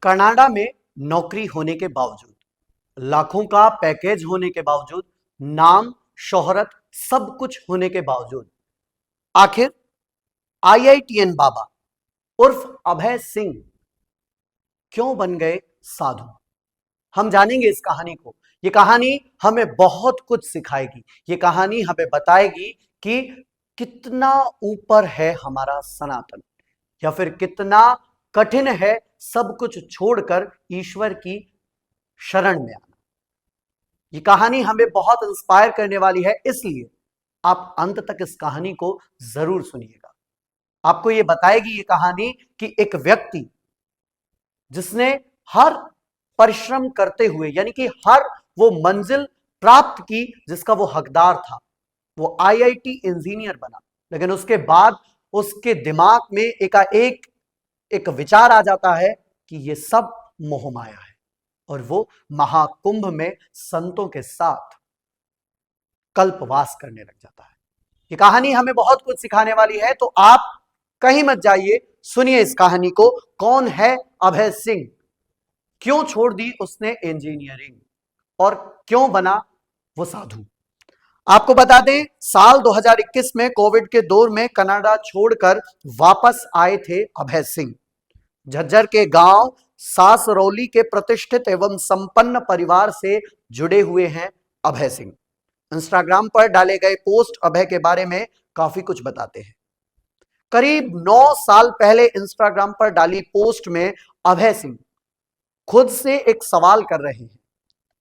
Canada में नौकरी होने के बावजूद, लाखों का पैकेज होने के बावजूद, नाम शोहरत सब कुछ होने के बावजूद आखिर आईआईटीएन बाबा उर्फ अभय सिंह क्यों बन गए साधु। हम जानेंगे इस कहानी को। यह कहानी हमें बहुत कुछ सिखाएगी। यह कहानी हमें बताएगी कि कितना ऊपर है हमारा सनातन, या फिर कितना कठिन है सब कुछ छोड़कर ईश्वर की शरण में आना। यह कहानी हमें बहुत इंस्पायर करने वाली है, इसलिए आप अंत तक इस कहानी को जरूर सुनिएगा। आपको यह बताएगी यह कहानी कि एक व्यक्ति जिसने हर परिश्रम करते हुए, यानी कि हर वो मंजिल प्राप्त की जिसका वो हकदार था, वो आईआईटी इंजीनियर बना, लेकिन उसके बाद उसके दिमाग में एक विचार आ जाता है कि ये सब मोहमाया है, और वो महाकुंभ में संतों के साथ कल्पवास करने लग जाता है। ये कहानी हमें बहुत कुछ सिखाने वाली है, तो आप कहीं मत जाइए, सुनिए इस कहानी को। कौन है अभय सिंह, क्यों छोड़ दी उसने इंजीनियरिंग, और क्यों बना वो साधु। आपको बता दें, साल 2021 में कोविड के दौर में कनाडा छोड़कर वापस आए थे अभय सिंह। झज्जर के गांव सासरौली के प्रतिष्ठित एवं संपन्न परिवार से जुड़े हुए हैं अभय सिंह। इंस्टाग्राम पर डाले गए पोस्ट अभय के बारे में काफी कुछ बताते हैं। करीब 9 साल पहले इंस्टाग्राम पर डाली पोस्ट में अभय सिंह खुद से एक सवाल कर रहे हैं,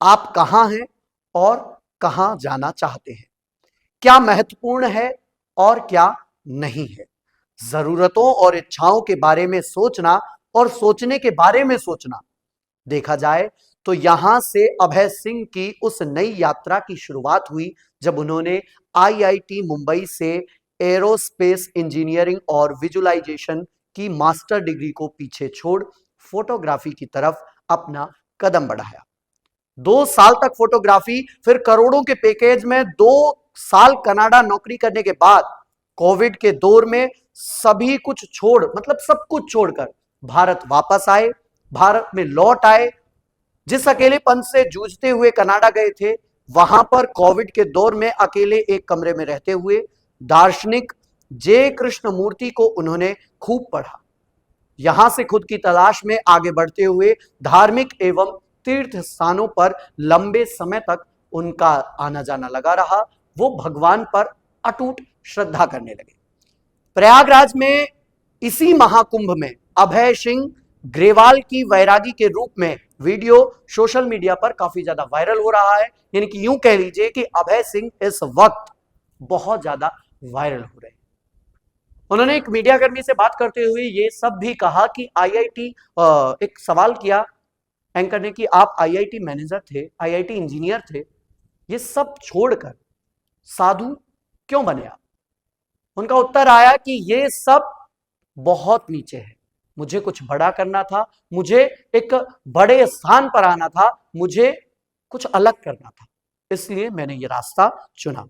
आप कहां हैं और कहां जाना चाहते हैं, क्या महत्वपूर्ण है और क्या नहीं है। जरूरतों और इच्छाओं के बारे में सोचना और सोचने के बारे में सोचना, देखा जाए तो यहां से अभय सिंह की उस नई यात्रा की शुरुआत हुई जब उन्होंने आईआईटी मुंबई से एरोस्पेस इंजीनियरिंग और विजुअलाइजेशन की मास्टर डिग्री को पीछे छोड़ फोटोग्राफी की तरफ अपना कदम बढ़ाया। 2 साल तक फोटोग्राफी, फिर करोड़ों के पैकेज में 2 साल कनाडा नौकरी करने के बाद कोविड के दौर में सभी कुछ छोड़, मतलब सब कुछ छोड़कर भारत वापस आए, भारत में लौट आए। जिस अकेलेपन से जूझते हुए कनाडा गए थे, वहां पर कोविड के दौर में अकेले एक कमरे में रहते हुए दार्शनिक जे कृष्णमूर्ति को उन्होंने खूब पढ़ा। यहां से खुद की तलाश में आगे बढ़ते हुए धार्मिक एवं तीर्थ स्थानों पर लंबे समय तक उनका आना जाना लगा रहा। वो भगवान पर अटूट श्रद्धा करने लगे। प्रयागराज में इसी महाकुंभ में अभय सिंह ग्रेवाल की वैरागी के रूप में वीडियो सोशल मीडिया पर काफी ज्यादा वायरल हो रहा है। यानी कि यूं कह लीजिए कि अभय सिंह इस वक्त बहुत ज्यादा वायरल हो रहे हैं। उन्होंने एक मीडिया कर्मी से बात करते हुए ये सब भी कहा कि आईआईटी, एक सवाल किया एंकर ने कि आप आईआईटी मैनेजर थे, आईआईटी इंजीनियर थे, ये सब छोड़कर साधु क्यों बने आप। उनका उत्तर आया कि ये सब बहुत नीचे है, मुझे कुछ बड़ा करना था, मुझे एक बड़े स्थान पर आना था, मुझे कुछ अलग करना था, इसलिए मैंने ये रास्ता चुना।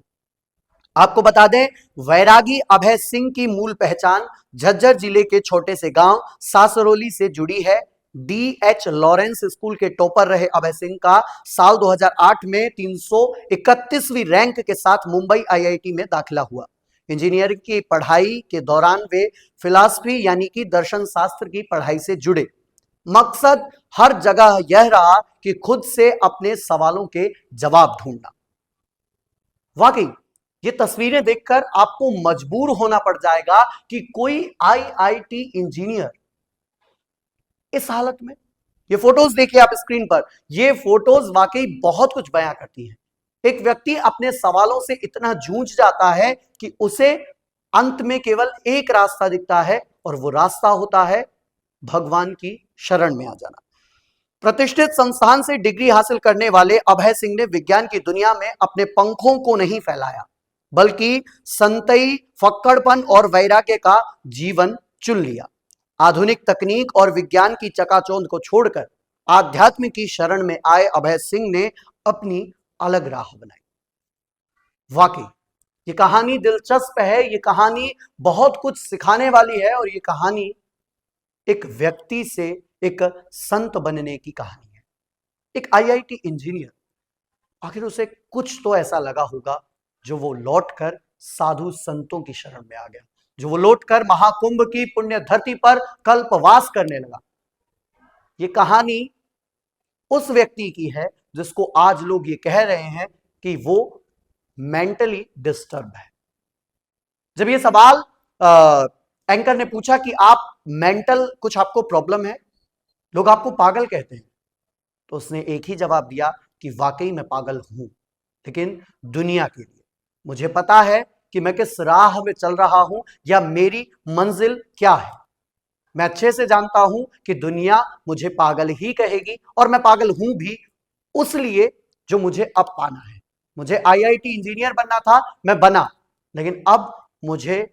आपको बता दें, वैरागी अभय सिंह की मूल पहचान झज्जर जिले के छोटे से गांव सासरौली से जुड़ी है। डीएच लॉरेंस स्कूल के टॉपर रहे अभय सिंह का साल 2008 में 331वीं रैंक के साथ मुंबई आईआईटी में दाखिला हुआ। इंजीनियरिंग की पढ़ाई के दौरान वे फिलॉसफी यानी कि दर्शन शास्त्र की पढ़ाई से जुड़े। मकसद हर जगह यह रहा कि खुद से अपने सवालों के जवाब ढूंढना। वाकई ये तस्वीरें देखकर आपको मजबूर होना पड़ जाएगा कि कोई आईआईटी इंजीनियर इस हालत में। ये फोटोज देखिए आप स्क्रीन पर, ये फोटोज वाकई बहुत कुछ बयां करती हैं। एक व्यक्ति अपने सवालों से इतना जूझ जाता है कि उसे अंत में केवल एक रास्ता दिखता है, और वो रास्ता होता है भगवान की शरण में आ जाना। प्रतिष्ठित संस्थान से डिग्री हासिल करने वाले अभय सिंह ने विज्ञान की दुनिया में अपने पंखों को नहीं फैलाया, बल्कि संतई, फक्कड़पन और वैराग्य का जीवन चुन लिया। आधुनिक तकनीक और विज्ञान की चकाचौंध को छोड़कर आध्यात्म की शरण में आए अभय सिंह ने अपनी अलग राह बनाई। वाकई ये कहानी दिलचस्प है, ये कहानी बहुत कुछ सिखाने वाली है, और ये कहानी एक व्यक्ति से एक संत बनने की कहानी है। एक आईआईटी इंजीनियर, आखिर उसे कुछ तो ऐसा लगा होगा जो वो लौटकर साधु संतों की शरण में आ गया, जो वो लौटकर महाकुंभ की पुण्य धरती पर कल्पवास करने लगा। ये कहानी उस व्यक्ति की है जिसको आज लोग ये कह रहे हैं कि वो मेंटली डिस्टर्ब है। जब ये सवाल एंकर ने पूछा कि आप मेंटल कुछ आपको प्रॉब्लम है, लोग आपको पागल कहते हैं, तो उसने एक ही जवाब दिया कि वाकई मैं पागल हूं, लेकिन दुनिया के लिए। मुझे पता है कि मैं किस राह में चल रहा हूं या मेरी मंजिल क्या है। मैं अच्छे से जानता हूं कि दुनिया मुझे पागल ही कहेगी और मैं पागल हूं भी उस लिए जो मुझे अब पाना है। मुझे आईआईटी इंजीनियर बनना था, मैं बना, लेकिन अब मुझे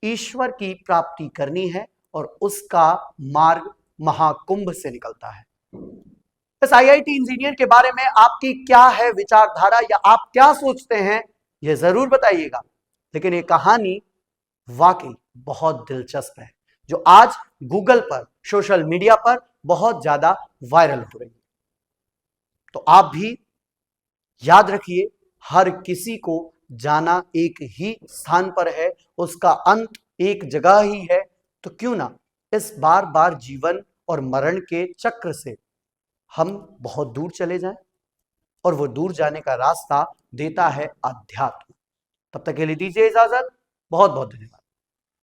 ईश्वर की प्राप्ति करनी है और उसका मार्ग महाकुंभ से निकलता है। इस आईआईटी इंजीनियर के बारे में आपकी क्या है विचारधारा या आप क्या सोचते हैं, यह जरूर बताइएगा। लेकिन यह कहानी वाकई बहुत दिलचस्प है, जो आज गूगल पर, सोशल मीडिया पर बहुत ज्यादा वायरल हो रही है। तो आप भी याद रखिए, हर किसी को जाना एक ही स्थान पर है, उसका अंत एक जगह ही है। तो क्यों ना इस बार बार जीवन और मरण के चक्र से हम बहुत दूर चले जाएं, और वो दूर जाने का रास्ता देता है अध्यात्म। तब तक के लिए दीजिए इजाजत। बहुत बहुत धन्यवाद।